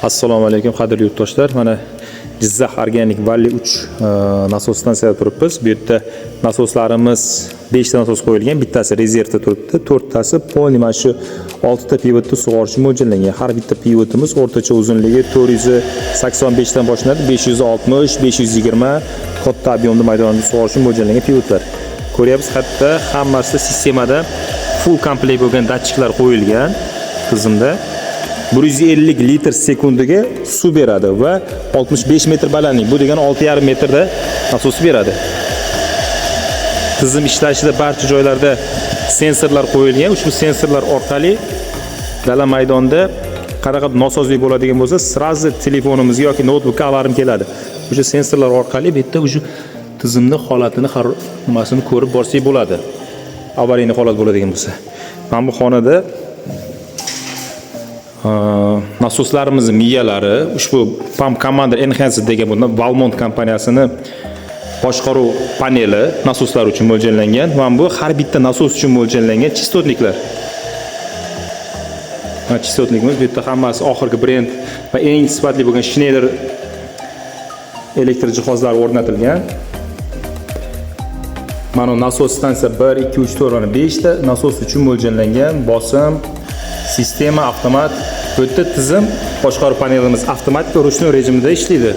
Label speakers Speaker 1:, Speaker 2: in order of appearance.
Speaker 1: Assalomu alaykum qadrli yurtdoshlar. Mana Jizzax Organic Valley 3 nasos stansiyada turibmiz. Bu yerda nasoslarimiz 5 ta nasos qo'yilgan, bittasi rezervda turibdi, 4 tasi polni mana shu 6 ta pivotni sug'orish mo'ljallangan. Har bitta pivotimiz o'rtacha uzunligi 485 dan boshlanadi, 560, 520 katta ob'yomda maydonni sug'orish mo'ljallangan pivotlar. Ko'ryapsiz, hatto hammasida sistemada full komplekt bo'lgan datchiklar qo'yilgan tizimda. 150 litr sekundiga suv beradi va 65 metr balandlik, bu degani 6,5 metrda nasos beradi. Tizim ishlashida barcha joylarda sensorlar qo'yilgan. Ushbu sensorlar orqali dala maydonda qanaqa nosozlik bo'ladigan bo'lsa, sразу telefonimizga yoki noutbukka alarm keladi. O'sha sensorlar orqali bu yerda o'sha tizimni holatini, hammasini ko'rib borsak bo'ladi. Avariyli holat bo'ladigan bo'lsa. Mana bu xonada nasoslarimiz miyalari, ushbu Pump Commander Enhanced degan bunda Valmont kompaniyasini boshqaruv paneli nasoslar uchun mo'ljallangan. Mana bu har bitta nasos uchun mo'ljallangan chistotniklar. Mana chistotnikimiz bu yerda hammasi oxirgi brend va eng sifatli bo'lgan Schneider elektr jihozlari o'rnatilgan. Mana nasos stansiya 1, 2, 3, 4 va 5 ta nasos uchun mo'ljallangan. Bosim, sistema, avtomat. Bu yerda tizim boshqaruv panelimiz avtomatik ruchnoy rejimida ishlaydi.